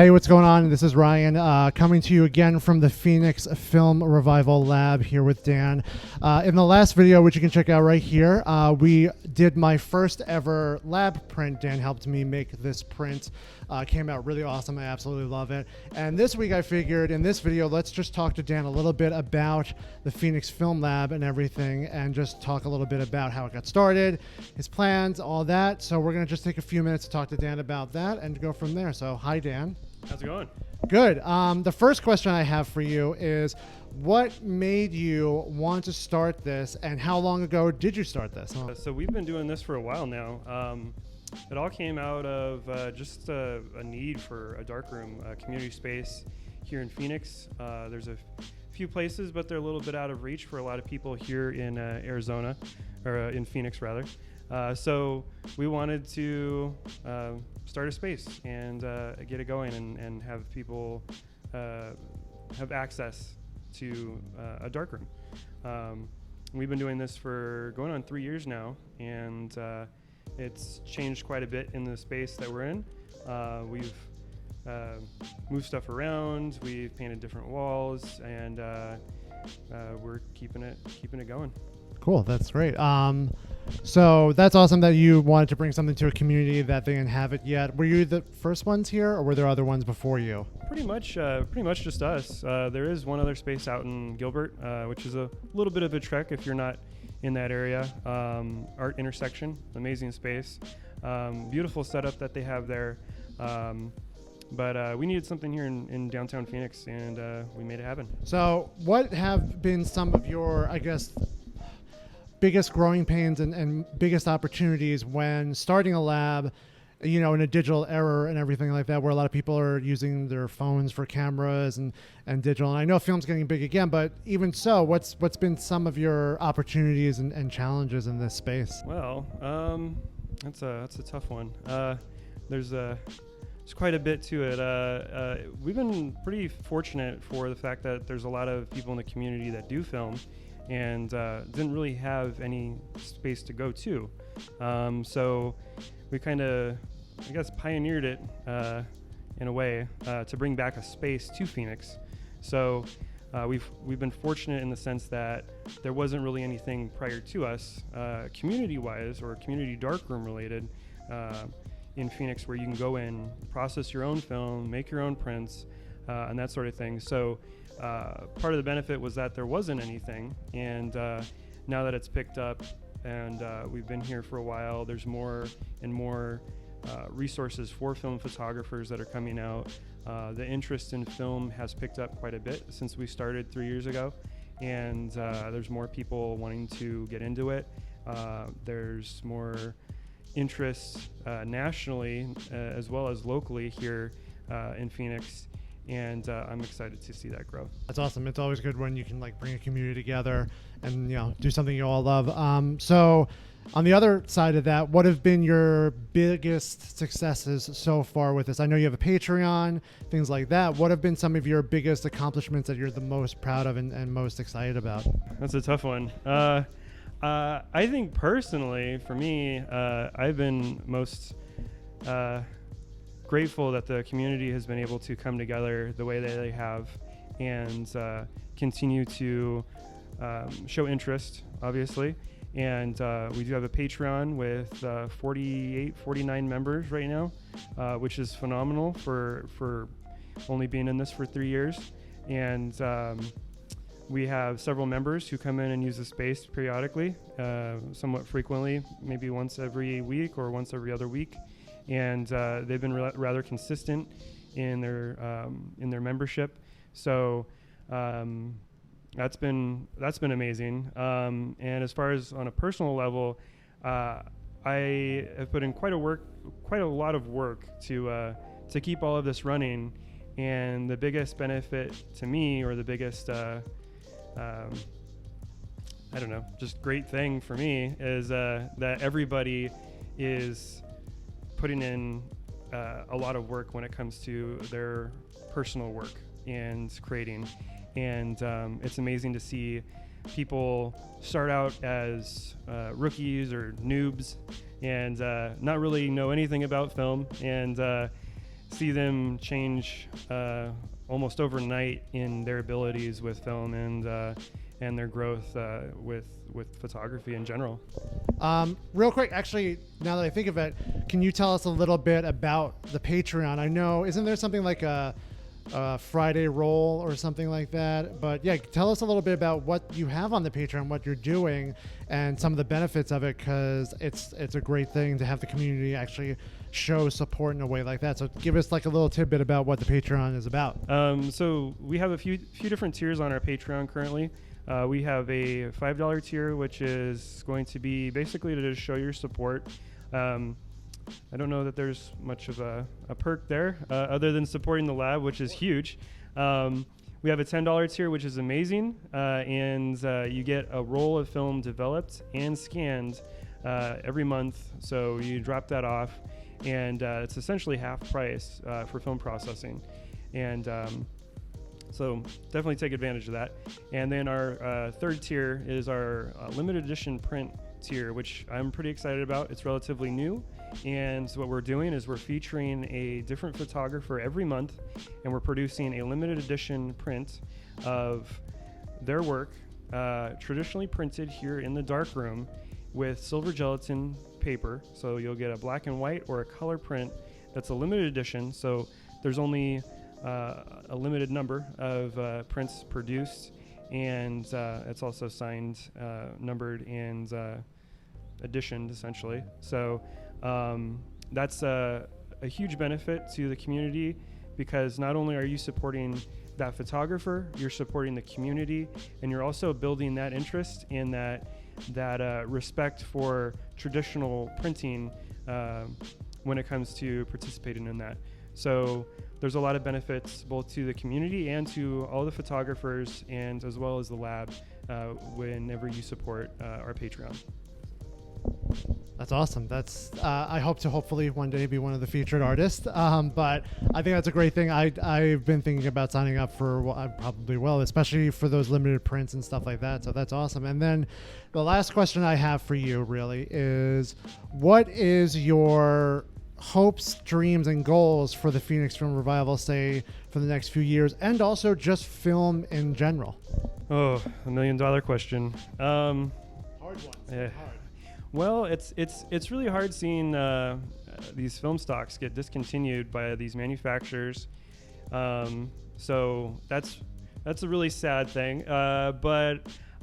Hey, what's going on? This is Ryan coming to you again from the Phoenix Film Revival Lab here with Dan. In the last video, which you can check out right here, we did my first ever lab print. Dan helped me make this print. Came out really awesome. I absolutely love it. And this week I figured in this video, let's just talk to Dan a little bit about the Phoenix Film Lab and everything, and just talk a little bit about how it got started, his plans, all that. So we're going to just take a few minutes to talk to Dan about that and go from there. So hi, Dan. How's it going? Good. The first question I have for you is, what made you want to start this, and how long ago did you start this? So we've been doing this for a while now. It all came out of just a need for a darkroom community space here in Phoenix. There's a few places, but they're a little bit out of reach for a lot of people here in Arizona, or in Phoenix rather. So we wanted to start a space and get it going and have people have access to a darkroom. We've been doing this for going on 3 years now, and it's changed quite a bit in the space that we're in. We've moved stuff around, we've painted different walls, and we're keeping it going. Cool, that's great. So that's awesome that you wanted to bring something to a community that they didn't have it yet. Were you the first ones here, or were there other ones before you? Pretty much just us. There is one other space out in Gilbert, which is a little bit of a trek if you're not in that area. Art Intersection, amazing space. Beautiful setup that they have there. But we needed something here in downtown Phoenix, and we made it happen. So what have been some of your, I guess, biggest growing pains and biggest opportunities when starting a lab, you know, in a digital era and everything like that, where a lot of people are using their phones for cameras and digital? And I know film's getting big again, but even so, what's been some of your opportunities and challenges in this space? Well, that's a tough one. There's quite a bit to it. We've been pretty fortunate for the fact that there's a lot of people in the community that do film, and didn't really have any space to go to. So we kind of, I guess, pioneered it in a way to bring back a space to Phoenix. So we've been fortunate in the sense that there wasn't really anything prior to us, community-wise or community darkroom related, in Phoenix, where you can go in, process your own film, make your own prints, and that sort of thing. So part of the benefit was that there wasn't anything, and now that it's picked up and we've been here for a while, there's more and more resources for film photographers that are coming out. The interest in film has picked up quite a bit since we started 3 years ago, and there's more people wanting to get into it. There's more interest nationally as well as locally here in Phoenix, and I'm excited to see that grow. That's awesome. It's always good when you can like bring a community together and, you know, do something you all love. So on the other side of that, what have been your biggest successes so far with this? I know you have a Patreon, things like that. What have been some of your biggest accomplishments that you're the most proud of and most excited about? That's a tough one. I think personally, for me, I've been most grateful that the community has been able to come together the way that they have, and continue to show interest, obviously. And we do have a Patreon with 49 members right now, which is phenomenal for only being in this for 3 years. And we have several members who come in and use the space periodically, somewhat frequently, maybe once every week or once every other week. And they've been rather consistent in their membership. So that's been amazing. And as far as on a personal level, I have put in quite a lot of work to keep all of this running. And the biggest benefit to me, or the biggest I don't know, just great thing for me, is that everybody is putting in a lot of work when it comes to their personal work and creating. And it's amazing to see people start out as rookies or noobs and not really know anything about film, and see them change almost overnight in their abilities with film and their growth with photography in general. Real quick, actually, now that I think of it, can you tell us a little bit about the Patreon? I know, isn't there something like a Friday roll or something like that? But yeah, tell us a little bit about what you have on the Patreon, what you're doing, and some of the benefits of it, because it's a great thing to have the community actually show support in a way like that. So give us like a little tidbit about what the Patreon is about. So we have a few different tiers on our Patreon currently. We have a $5 tier, which is going to be basically to just show your support. I don't know that there's much of a perk there other than supporting the lab, which is huge. We have a $10 tier, which is amazing, and you get a roll of film developed and scanned every month. So you drop that off, and it's essentially half price for film processing. And so definitely take advantage of that. And then our third tier is our limited edition print tier, which I'm pretty excited about. It's relatively new. And so what we're doing is we're featuring a different photographer every month, and we're producing a limited edition print of their work, traditionally printed here in the darkroom with silver gelatin paper. So you'll get a black and white or a color print that's a limited edition. So there's only a limited number of prints produced, and it's also signed, numbered, and editioned essentially. So that's a huge benefit to the community, because not only are you supporting that photographer, you're supporting the community, and you're also building that interest in that respect for traditional printing when it comes to participating in that. So there's a lot of benefits both to the community and to all the photographers, and as well as the lab, whenever you support our Patreon. That's awesome. That's I hope to hopefully one day be one of the featured artists. But I think that's a great thing. I've been thinking about signing up for, well, I probably will, especially for those limited prints and stuff like that. So that's awesome. And then the last question I have for you really is, what is your hopes, dreams, and goals for the Phoenix Film Revival, say, for the next few years, and also just film in general? Oh, $1 million question. Hard one. Yeah. Hard. Well, it's really hard seeing these film stocks get discontinued by these manufacturers. So that's a really sad thing. But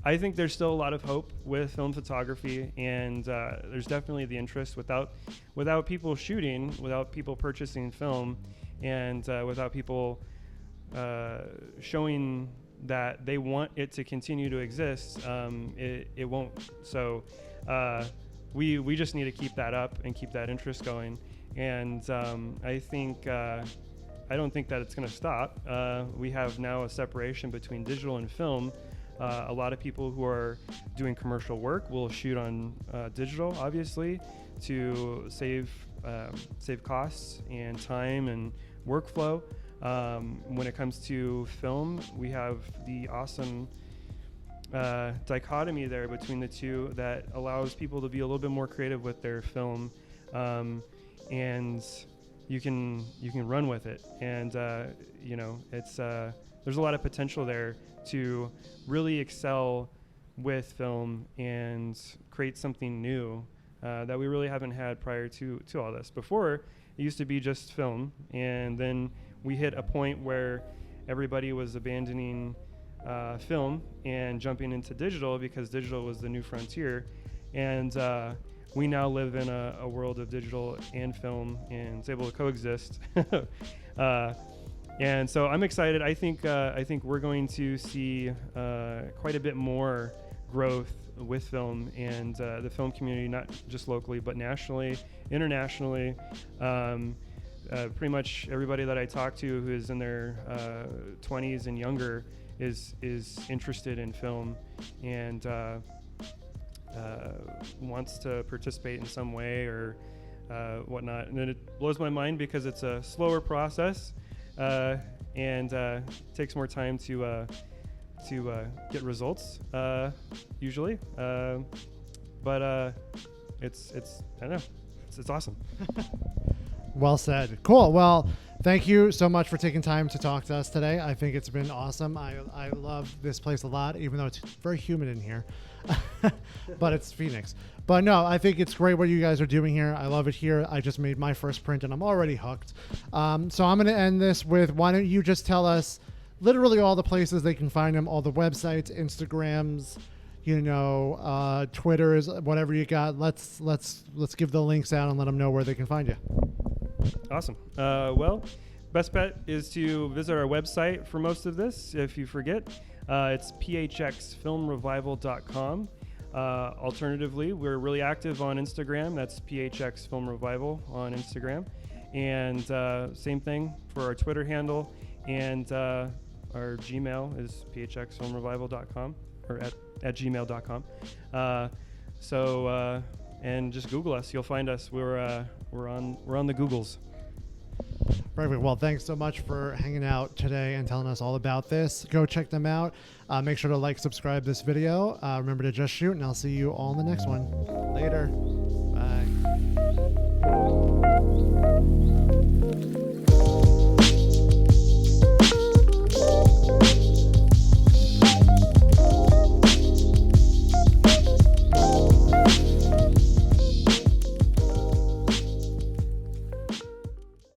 I think there's still a lot of hope with film photography, and there's definitely the interest. Without people shooting, without people purchasing film, and without people showing that they want it to continue to exist, it won't. So we just need to keep that up and keep that interest going. And I think I don't think that it's going to stop. We have now a separation between digital and film. A lot of people who are doing commercial work will shoot on digital, obviously, to save costs and time and workflow. When it comes to film, we have the awesome dichotomy there between the two that allows people to be a little bit more creative with their film, and you can run with it. And it's there's a lot of potential there to really excel with film and create something new that we really haven't had prior to all this. Before, it used to be just film, and then we hit a point where everybody was abandoning film and jumping into digital because digital was the new frontier. And we now live in a world of digital and film, and it's able to coexist. And so I'm excited. I think we're going to see quite a bit more growth with film and the film community, not just locally, but nationally, internationally. Pretty much everybody that I talk to who is in their 20s and younger is interested in film and wants to participate in some way or whatnot. And then it blows my mind because it's a slower process and takes more time to get results usually. But it's I don't know. It's awesome. Well said. Cool. Well, thank you so much for taking time to talk to us today. I think it's been awesome. I love this place a lot, even though it's very humid in here. But it's Phoenix. But no, I think it's great what you guys are doing here. I love it here. I just made my first print and I'm already hooked. So I'm going to end this with, why don't you just tell us literally all the places they can find him, all the websites, Instagrams, Twitters, whatever you got. Let's give the links out and let them know where they can find you. Awesome. Well, best bet is to visit our website for most of this. If you forget, it's phxfilmrevival.com. Alternatively, we're really active on Instagram. That's PHX Film Revival on Instagram. And same thing for our Twitter handle. And our Gmail is phxfilmrevival.com or at gmail.com. And just Google us. You'll find us. We're on the Googles. Perfect. Well, thanks so much for hanging out today and telling us all about this. Go check them out. Make sure to like, subscribe this video. Remember to just shoot, and I'll see you all in the next one. Later. Bye.